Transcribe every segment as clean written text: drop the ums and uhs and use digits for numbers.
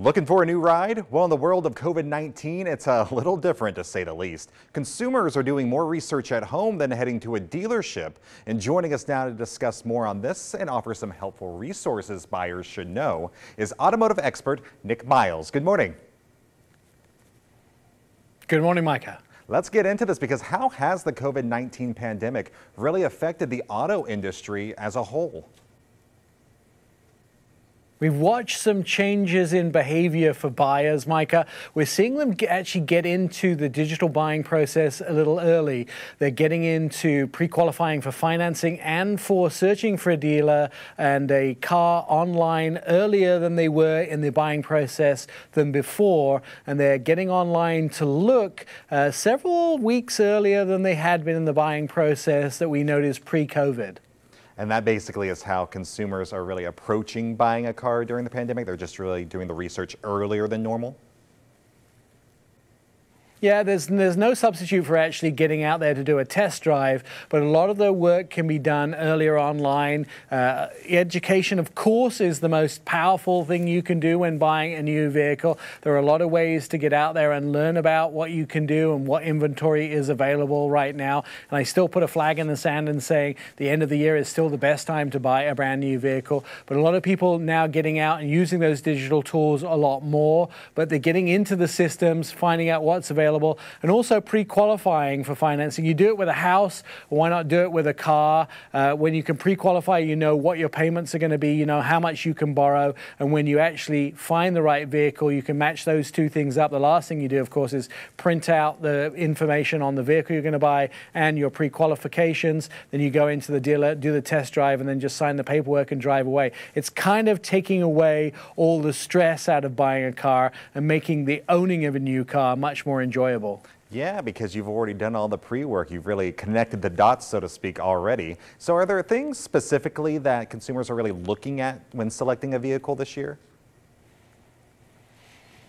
Looking for a new ride? Well, in the world of COVID-19, it's a little different to say the least. Consumers are doing more research at home than heading to a dealership. And joining us now to discuss more on this and offer some helpful resources buyers should know is automotive expert Nick Miles. Good morning. Good morning, Micah. Let's get into this because how has the COVID-19 pandemic really affected the auto industry as a whole? We've watched some changes in behavior for buyers, Micah. We're seeing them actually get into the digital buying process a little early. They're getting into pre-qualifying for financing and for searching for a dealer and a car online earlier than they were in the buying process than before. And they're getting online to look several weeks earlier than they had been in the buying process that we noticed pre-COVID. And that basically is how consumers are really approaching buying a car during the pandemic. They're just really doing the research earlier than normal. Yeah, there's no substitute for actually getting out there to do a test drive, but a lot of the work can be done earlier online. Education, of course, is the most powerful thing you can do when buying a new vehicle. There are a lot of ways to get out there and learn about what you can do and what inventory is available right now. And I still put a flag in the sand and saying the end of the year is still the best time to buy a brand new vehicle. But a lot of people now getting out and using those digital tools a lot more, but they're getting into the systems, finding out what's available, and also pre-qualifying for financing. You do it with a house, why not do it with a car? When you can pre-qualify, you know what your payments are going to be, you know how much you can borrow, and when you actually find the right vehicle, you can match those two things up. The last thing you do, of course, is print out the information on the vehicle you're going to buy and your pre-qualifications. Then you go into the dealer, do the test drive, and then just sign the paperwork and drive away. It's kind of taking away all the stress out of buying a car and making the owning of a new car much more enjoyable. Yeah, because you've already done all the pre-work. You've really connected the dots, so to speak, already. So are there things specifically that consumers are really looking at when selecting a vehicle this year?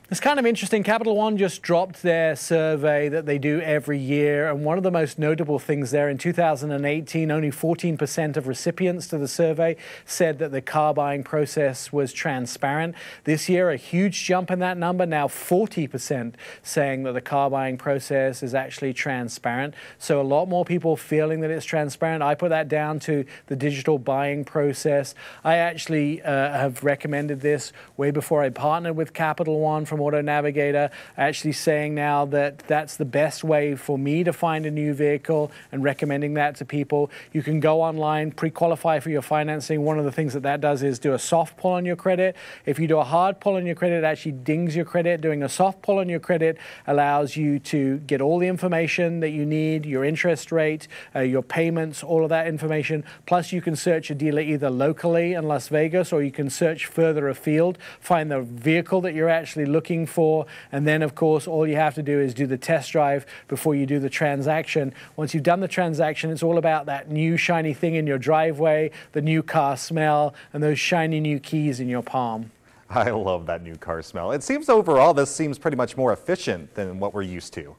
It's kind of interesting. Capital One just dropped their survey that they do every year. And one of the most notable things there, in 2018, only 14% of recipients to the survey said that the car buying process was transparent. This year, a huge jump in that number. Now 40% saying that the car buying process is actually transparent. So a lot more people feeling that it's transparent. I put that down to the digital buying process. I actually have recommended this way before I partnered with Capital One from Auto Navigator, actually saying now that that's the best way for me to find a new vehicle and recommending that to people. You can go online, pre-qualify for your financing. One of the things that does is do a soft pull on your credit. If you do a hard pull on your credit, it actually dings your credit. Doing a soft pull on your credit allows you to get all the information that you need, your interest rate, your payments, all of that information. Plus you can search a dealer either locally in Las Vegas or you can search further afield, find the vehicle that you're actually looking for, and then of course all you have to do is do the test drive before you do the transaction. Once you've done the transaction, it's all about that new shiny thing in your driveway, the new car smell, and those shiny new keys in your palm. I love that new car smell. It seems overall this seems pretty much more efficient than what we're used to.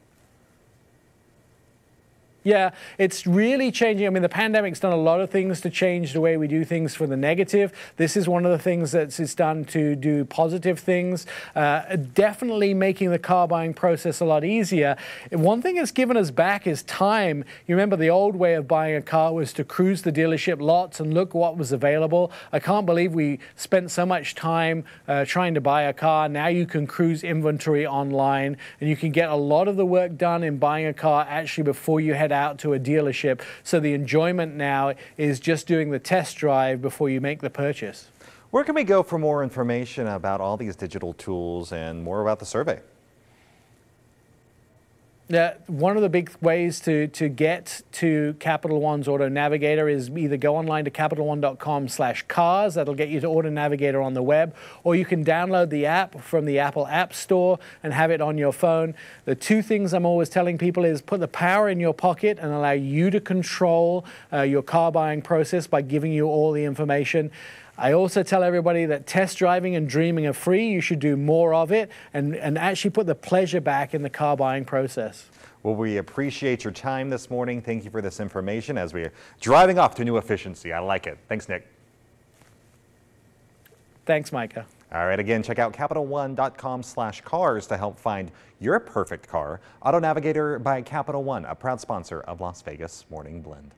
Yeah, it's really changing. I mean, the pandemic's done a lot of things to change the way we do things for the negative. This is one of the things that it's done to do positive things, definitely making the car buying process a lot easier. One thing it's given us back is time. You remember the old way of buying a car was to cruise the dealership lots and look what was available. I can't believe we spent so much time trying to buy a car. Now you can cruise inventory online and you can get a lot of the work done in buying a car actually before you head out to a dealership. So the enjoyment now is just doing the test drive before you make the purchase. Where can we go for more information about all these digital tools and more about the survey? One of the big ways to get to Capital One's Auto Navigator is either go online to CapitalOne.com/cars. That'll get you to Auto Navigator on the web, or you can download the app from the Apple App Store and have it on your phone. The two things I'm always telling people is put the power in your pocket and allow you to control your car buying process by giving you all the information. I also tell everybody that test driving and dreaming are free. You should do more of it and actually put the pleasure back in the car buying process. Well, we appreciate your time this morning. Thank you for this information as we're driving off to new efficiency. I like it. Thanks, Nick. Thanks, Micah. All right, again, check out CapitalOne.com/cars to help find your perfect car. Auto Navigator by Capital One, a proud sponsor of Las Vegas Morning Blend.